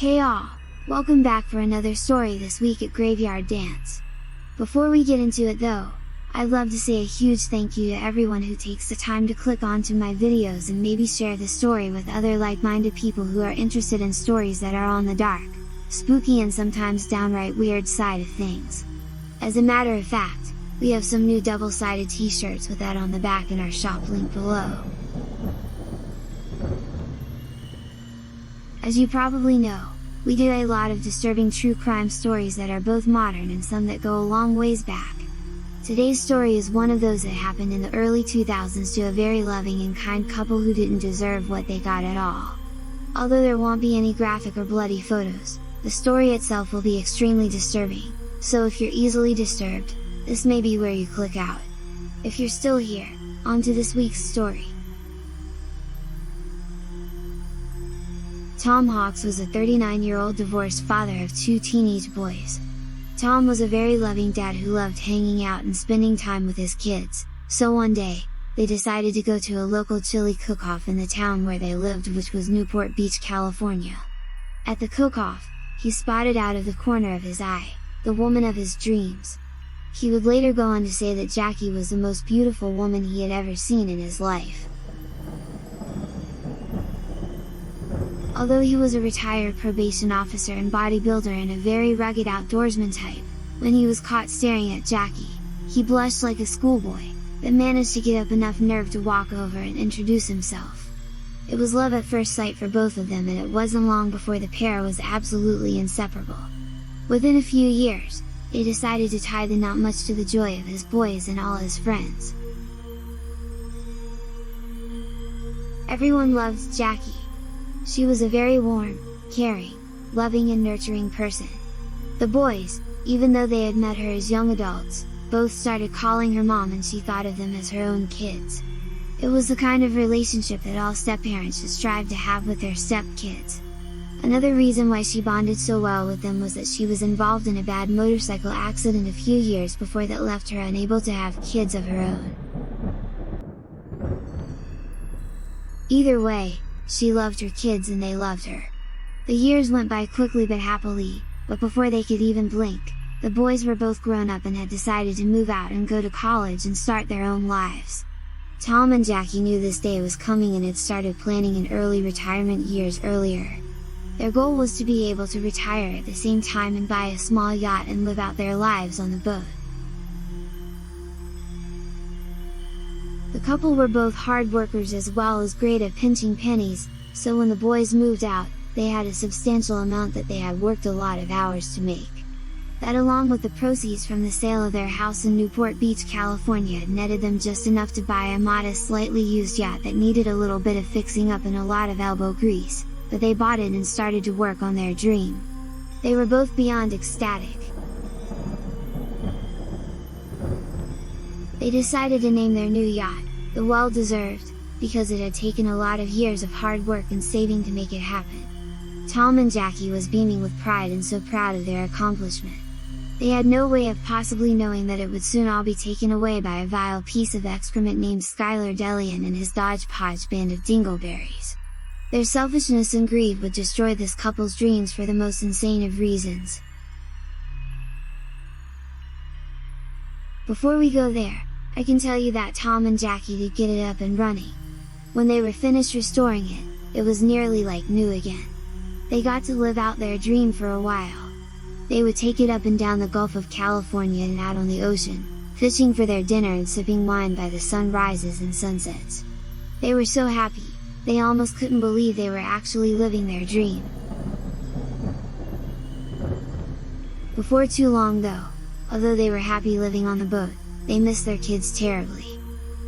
Hey all! Welcome back for another story this week at Graveyard Dance. Before we get into it though, I'd love to say a huge thank you to everyone who takes the time to click onto my videos and maybe share the story with other like-minded people who are interested in stories that are on the dark, spooky and sometimes downright weird side of things. As a matter of fact, we have some new double-sided t-shirts with that on the back in our shop link below. As you probably know, we do a lot of disturbing true crime stories that are both modern and some that go a long ways back. Today's story is one of those that happened in the early 2000s to a very loving and kind couple who didn't deserve what they got at all. Although there won't be any graphic or bloody photos, the story itself will be extremely disturbing, so if you're easily disturbed, this may be where you click out. If you're still here, on to this week's story. Tom Hawks was a 39-year-old divorced father of two teenage boys. Tom was a very loving dad who loved hanging out and spending time with his kids, so one day, they decided to go to a local chili cook-off in the town where they lived, which was Newport Beach, California. At the cook-off, he spotted out of the corner of his eye, the woman of his dreams. He would later go on to say that Jackie was the most beautiful woman he had ever seen in his life. Although he was a retired probation officer and bodybuilder and a very rugged outdoorsman type, when he was caught staring at Jackie, he blushed like a schoolboy, but managed to get up enough nerve to walk over and introduce himself. It was love at first sight for both of them, and it wasn't long before the pair was absolutely inseparable. Within a few years, they decided to tie the knot, much to the joy of his boys and all his friends. Everyone loved Jackie. She was a very warm, caring, loving and nurturing person. The boys, even though they had met her as young adults, both started calling her mom, and she thought of them as her own kids. It was the kind of relationship that all step-parents should strive to have with their step-kids. Another reason why she bonded so well with them was that she was involved in a bad motorcycle accident a few years before that left her unable to have kids of her own. Either way, she loved her kids and they loved her. The years went by quickly but happily, but before they could even blink, the boys were both grown up and had decided to move out and go to college and start their own lives. Tom and Jackie knew this day was coming and had started planning an early retirement years earlier. Their goal was to be able to retire at the same time and buy a small yacht and live out their lives on the boat. The couple were both hard workers as well as great at pinching pennies, so when the boys moved out, they had a substantial amount that they had worked a lot of hours to make. That, along with the proceeds from the sale of their house in Newport Beach, California, netted them just enough to buy a modest, slightly used yacht that needed a little bit of fixing up and a lot of elbow grease, but they bought it and started to work on their dream. They were both beyond ecstatic. They decided to name their new yacht, the Well-Deserved, because it had taken a lot of years of hard work and saving to make it happen. Tom and Jackie was beaming with pride and so proud of their accomplishment. They had no way of possibly knowing that it would soon all be taken away by a vile piece of excrement named Skylar Delian and his Dodge Podge band of dingleberries. Their selfishness and greed would destroy this couple's dreams for the most insane of reasons. Before we go there, I can tell you that Tom and Jackie did get it up and running. When they were finished restoring it, it was nearly like new again. They got to live out their dream for a while. They would take it up and down the Gulf of California and out on the ocean, fishing for their dinner and sipping wine by the sunrises and sunsets. They were so happy, they almost couldn't believe they were actually living their dream. Before too long though, although they were happy living on the boat, they missed their kids terribly.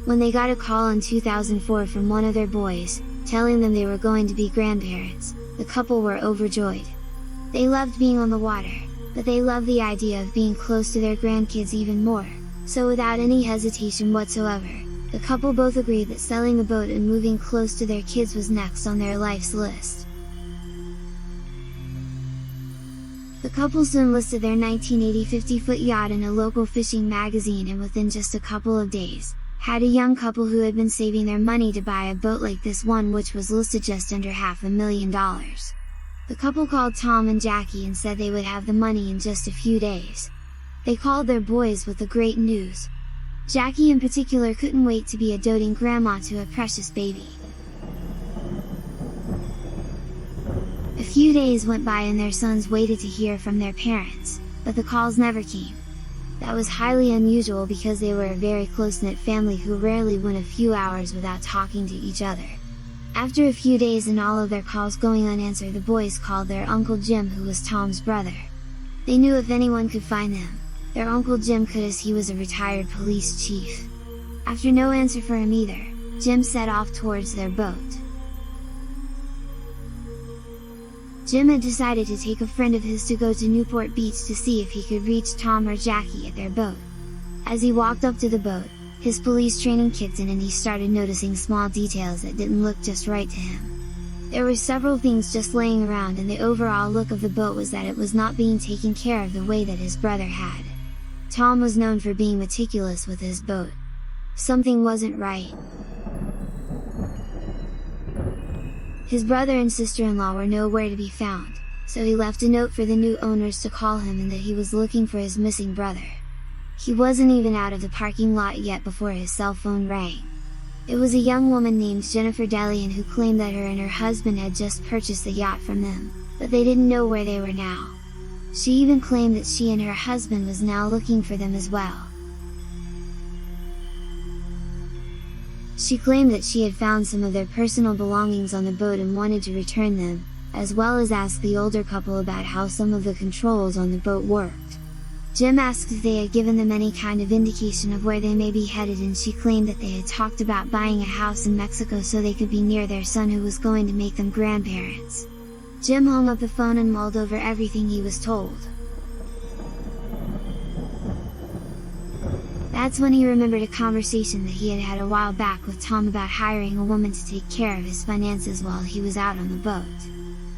When they got a call in 2004 from one of their boys, telling them they were going to be grandparents, the couple were overjoyed. They loved being on the water, but they loved the idea of being close to their grandkids even more, so without any hesitation whatsoever, the couple both agreed that selling the boat and moving close to their kids was next on their life's list. The couple soon listed their 1980 50-foot yacht in a local fishing magazine, and within just a couple of days, had a young couple who had been saving their money to buy a boat like this one, which was listed just under $500,000. The couple called Tom and Jackie and said they would have the money in just a few days. They called their boys with the great news. Jackie in particular couldn't wait to be a doting grandma to a precious baby. A few days went by and their sons waited to hear from their parents, but the calls never came. That was highly unusual because they were a very close-knit family who rarely went a few hours without talking to each other. After a few days and all of their calls going unanswered, the boys called their Uncle Jim, who was Tom's brother. They knew if anyone could find them, their Uncle Jim could, as he was a retired police chief. After no answer for him either, Jim set off towards their boat. Jim had decided to take a friend of his to go to Newport Beach to see if he could reach Tom or Jackie at their boat. As he walked up to the boat, his police training kicked in and he started noticing small details that didn't look just right to him. There were several things just laying around, and the overall look of the boat was that it was not being taken care of the way that his brother had. Tom was known for being meticulous with his boat. Something wasn't right. His brother and sister-in-law were nowhere to be found, so he left a note for the new owners to call him and that he was looking for his missing brother. He wasn't even out of the parking lot yet before his cell phone rang. It was a young woman named Jennifer Delian who claimed that her and her husband had just purchased the yacht from them, but they didn't know where they were now. She even claimed that she and her husband was now looking for them as well. She claimed that she had found some of their personal belongings on the boat and wanted to return them, as well as ask the older couple about how some of the controls on the boat worked. Jim asked if they had given them any kind of indication of where they may be headed, and she claimed that they had talked about buying a house in Mexico so they could be near their son who was going to make them grandparents. Jim hung up the phone and mulled over everything he was told. That's when he remembered a conversation that he had had a while back with Tom about hiring a woman to take care of his finances while he was out on the boat.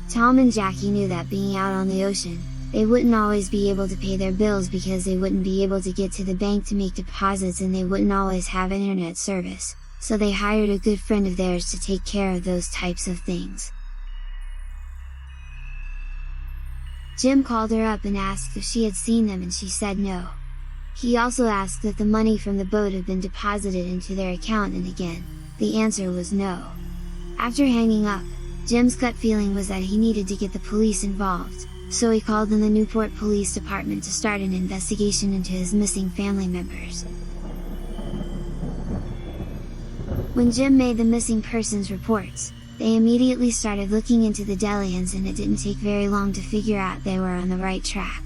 Tom and Jackie knew that being out on the ocean, they wouldn't always be able to pay their bills because they wouldn't be able to get to the bank to make deposits, and they wouldn't always have internet service, so they hired a good friend of theirs to take care of those types of things. Jim called her up and asked if she had seen them, and she said no. He also asked if the money from the boat had been deposited into their account, and again, the answer was no. After hanging up, Jim's gut feeling was that he needed to get the police involved, so he called in the Newport Police Department to start an investigation into his missing family members. When Jim made the missing persons reports, they immediately started looking into the Delians, and it didn't take very long to figure out they were on the right track.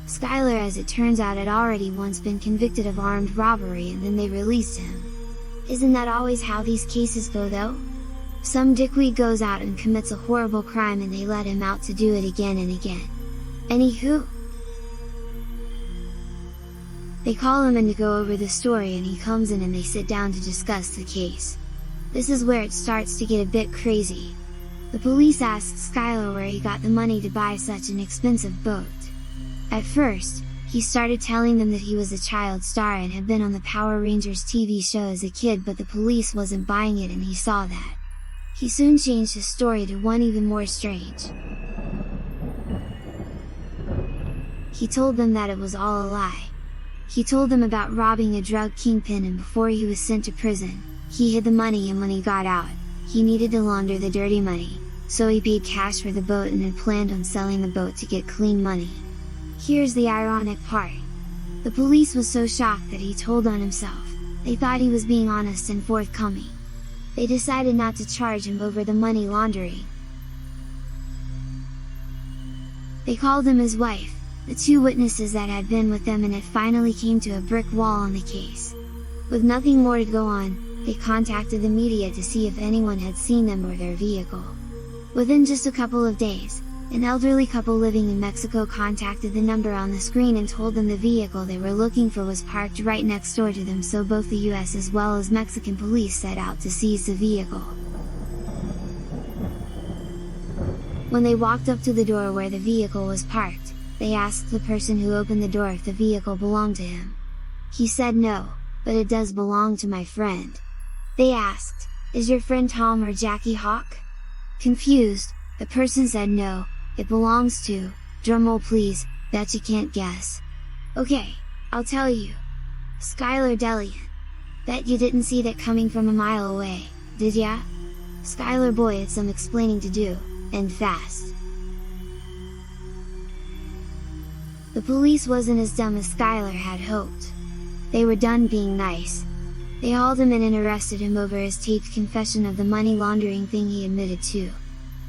Skylar, as it turns out, had already once been convicted of armed robbery, and then they released him. Isn't that always how these cases go though? Some dickweed goes out and commits a horrible crime and they let him out to do it again and again. Anywho, they call him in to go over the story, and he comes in and they sit down to discuss the case. This is where it starts to get a bit crazy. The police asked Skylar where he got the money to buy such an expensive boat. At first, he started telling them that he was a child star and had been on the Power Rangers TV show as a kid, but the police wasn't buying it and he saw that. He soon changed his story to one even more strange. He told them that it was all a lie. He told them about robbing a drug kingpin, and before he was sent to prison, he hid the money, and when he got out, he needed to launder the dirty money, so he paid cash for the boat and had planned on selling the boat to get clean money. Here's the ironic part. The police was so shocked that he told on himself, they thought he was being honest and forthcoming. They decided not to charge him over the money laundering. They called him his wife, the two witnesses that had been with them, and it finally came to a brick wall on the case. With nothing more to go on, they contacted the media to see if anyone had seen them or their vehicle. Within just a couple of days, an elderly couple living in Mexico contacted the number on the screen and told them the vehicle they were looking for was parked right next door to them, so both the US as well as Mexican police set out to seize the vehicle. When they walked up to the door where the vehicle was parked, they asked the person who opened the door if the vehicle belonged to him. He said no, but it does belong to my friend. They asked, is your friend Tom or Jackie Hawk? Confused, the person said no, It belongs to, drumroll please, bet you can't guess. Okay, I'll tell you. Skylar Delian. Bet you didn't see that coming from a mile away, did ya? Skylar boy had some explaining to do, and fast. The police wasn't as dumb as Skylar had hoped. They were done being nice. They hauled him in and arrested him over his taped confession of the money laundering thing he admitted to.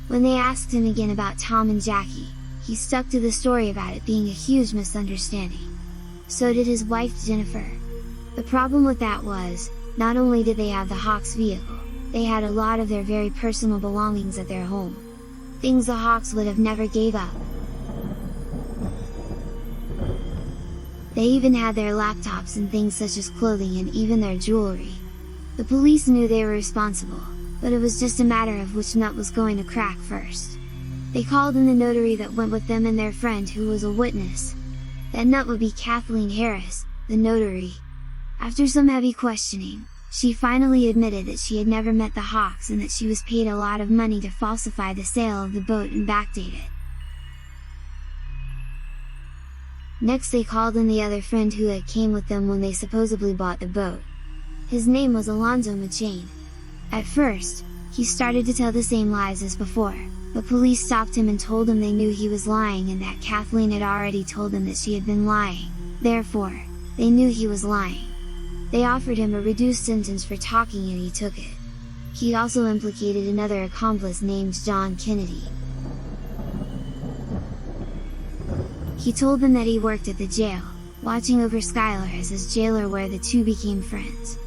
When they asked him again about Tom and Jackie, he stuck to the story about it being a huge misunderstanding. So did his wife Jennifer. The problem with that was, not only did they have the Hawks vehicle, they had a lot of their very personal belongings at their home. Things the Hawks would have never gave up. They even had their laptops and things such as clothing and even their jewelry. The police knew they were responsible, but it was just a matter of which nut was going to crack first. They called in the notary that went with them and their friend who was a witness. That nut would be Kathleen Harris, the notary. After some heavy questioning, she finally admitted that she had never met the Hawks and that she was paid a lot of money to falsify the sale of the boat and backdate it. Next they called in the other friend who had came with them when they supposedly bought the boat. His name was Alonzo McChain. At first, he started to tell the same lies as before, but police stopped him and told him they knew he was lying and that Kathleen had already told them that she had been lying, therefore, they knew he was lying. They offered him a reduced sentence for talking and he took it. He also implicated another accomplice named John Kennedy. He told them that he worked at the jail, watching over Skylar as his jailer where the two became friends.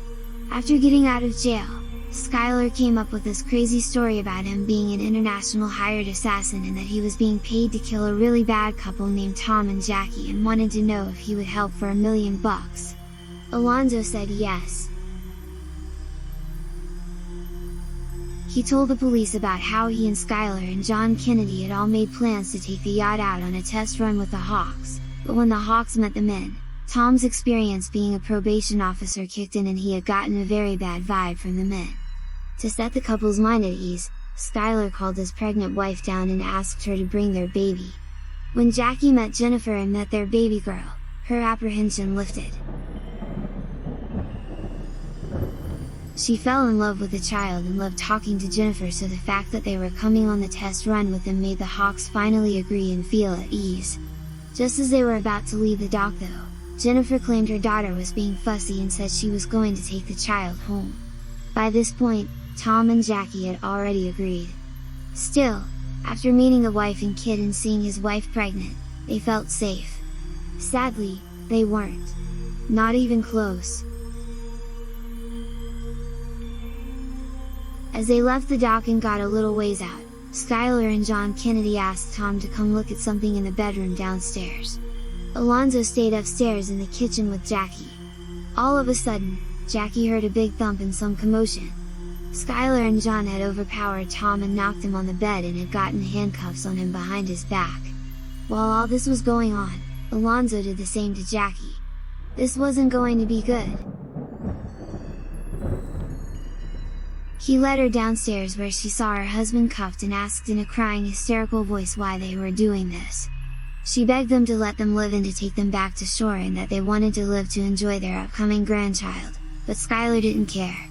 After getting out of jail, Skylar came up with this crazy story about him being an international hired assassin and that he was being paid to kill a really bad couple named Tom and Jackie and wanted to know if he would help for $1 million. Alonzo said yes. He told the police about how he and Skylar and John Kennedy had all made plans to take the yacht out on a test run with the Hawks, but when the Hawks met the men, Tom's experience being a probation officer kicked in and he had gotten a very bad vibe from the men. To set the couple's mind at ease, Skylar called his pregnant wife down and asked her to bring their baby. When Jackie met Jennifer and met their baby girl, her apprehension lifted. She fell in love with the child and loved talking to Jennifer, so the fact that they were coming on the test run with them made the Hawks finally agree and feel at ease. Just as they were about to leave the dock though, Jennifer claimed her daughter was being fussy and said she was going to take the child home. By this point, Tom and Jackie had already agreed. Still, after meeting the wife and kid and seeing his wife pregnant, they felt safe. Sadly, they weren't. Not even close. As they left the dock and got a little ways out, Skylar and John Kennedy asked Tom to come look at something in the bedroom downstairs. Alonzo stayed upstairs in the kitchen with Jackie. All of a sudden, Jackie heard a big thump and some commotion. Skylar and John had overpowered Tom and knocked him on the bed and had gotten handcuffs on him behind his back. While all this was going on, Alonzo did the same to Jackie. This wasn't going to be good. He led her downstairs where she saw her husband cuffed and asked in a crying hysterical voice why they were doing this. She begged them to let them live and to take them back to shore and that they wanted to live to enjoy their upcoming grandchild, but Skylar didn't care.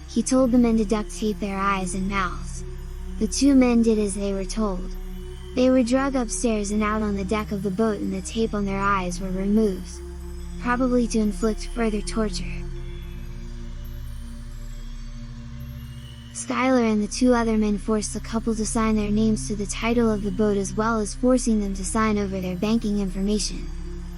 He told the men to duct tape their eyes and mouths. The two men did as they were told. They were dragged upstairs and out on the deck of the boat and the tape on their eyes were removed, probably to inflict further torture. Skylar and the two other men forced the couple to sign their names to the title of the boat as well as forcing them to sign over their banking information.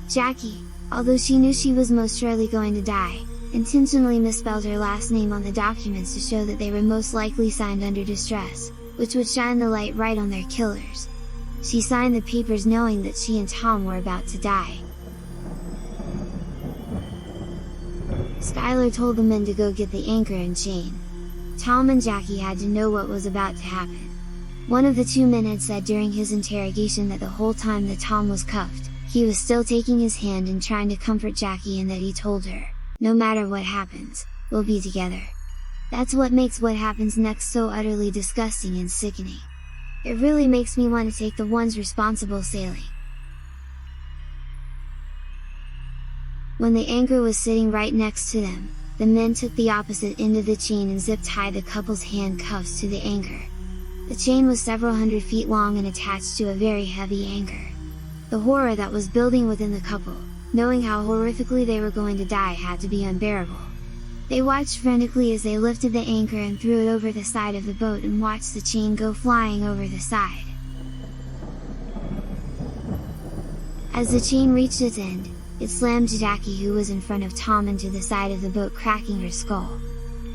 Jackie, although she knew she was most surely going to die, intentionally misspelled her last name on the documents to show that they were most likely signed under distress, which would shine the light right on their killers. She signed the papers knowing that she and Tom were about to die. Skylar told the men to go get the anchor and chain. Tom and Jackie had to know what was about to happen. One of the two men had said during his interrogation that the whole time that Tom was cuffed, he was still taking his hand and trying to comfort Jackie and that he told her, "No matter what happens, we'll be together." That's what makes what happens next so utterly disgusting and sickening. It really makes me want to take the ones responsible sailing. When the anchor was sitting right next to them, the men took the opposite end of the chain and zip-tied the couple's handcuffs to the anchor. The chain was several hundred feet long and attached to a very heavy anchor. The horror that was building within the couple, knowing how horrifically they were going to die, had to be unbearable. They watched frantically as they lifted the anchor and threw it over the side of the boat and watched the chain go flying over the side. As the chain reached its end, it slammed Jackie, who was in front of Tom, into the side of the boat, cracking her skull.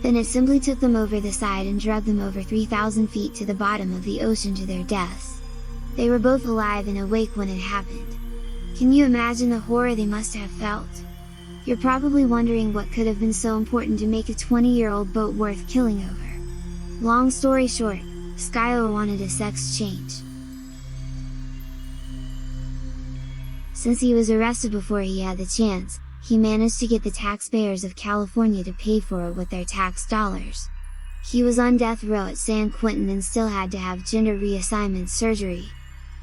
Then it simply took them over the side and dragged them over 3,000 feet to the bottom of the ocean to their deaths. They were both alive and awake when it happened. Can you imagine the horror they must have felt? You're probably wondering what could have been so important to make a 20-year-old boat worth killing over. Long story short, Skylar wanted a sex change. Since he was arrested before he had the chance, he managed to get the taxpayers of California to pay for it with their tax dollars. He was on death row at San Quentin and still had to have gender reassignment surgery.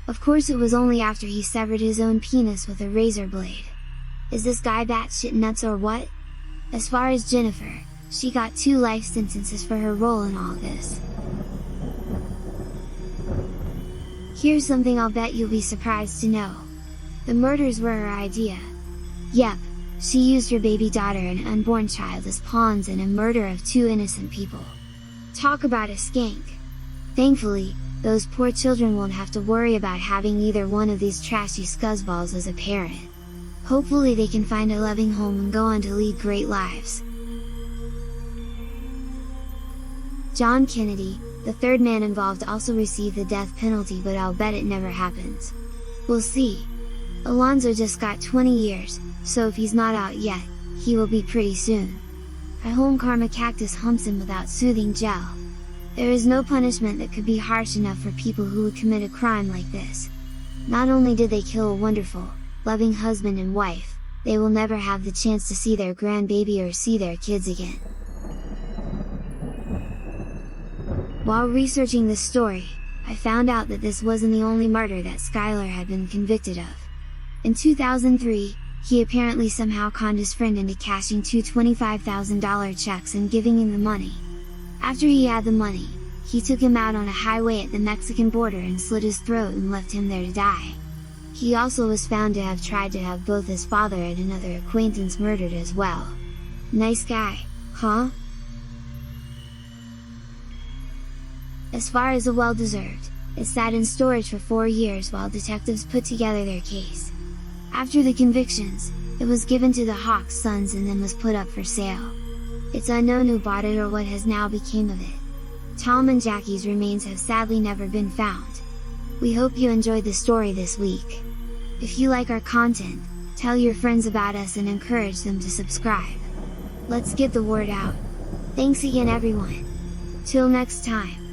Of course, it was only after he severed his own penis with a razor blade. Is this guy batshit nuts or what? As far as Jennifer, she got 2 life sentences for her role in all this. Here's something I'll bet you'll be surprised to know. The murders were her idea. Yep, she used her baby daughter and unborn child as pawns in a murder of 2 innocent people. Talk about a skank! Thankfully, those poor children won't have to worry about having either one of these trashy scuzzballs as a parent. Hopefully they can find a loving home and go on to lead great lives. John Kennedy, the third man involved, also received the death penalty, but I'll bet it never happens. We'll see. Alonzo just got 20 years, so if he's not out yet, he will be pretty soon. A home karma cactus humps him without soothing gel. There is no punishment that could be harsh enough for people who would commit a crime like this. Not only did they kill a wonderful, loving husband and wife, they will never have the chance to see their grandbaby or see their kids again. While researching this story, I found out that this wasn't the only murder that Skylar had been convicted of. In 2003, he apparently somehow conned his friend into cashing 2 $25,000 checks and giving him the money. After he had the money, he took him out on a highway at the Mexican border and slit his throat and left him there to die. He also was found to have tried to have both his father and another acquaintance murdered as well. Nice guy, huh? As far as a well-deserved, it sat in storage for 4 years while detectives put together their case. After the convictions, it was given to the Hawks' sons and then was put up for sale. It's unknown who bought it or what has now become of it. Tom and Jackie's remains have sadly never been found. We hope you enjoyed the story this week. If you like our content, tell your friends about us and encourage them to subscribe. Let's get the word out. Thanks again, everyone. Till next time.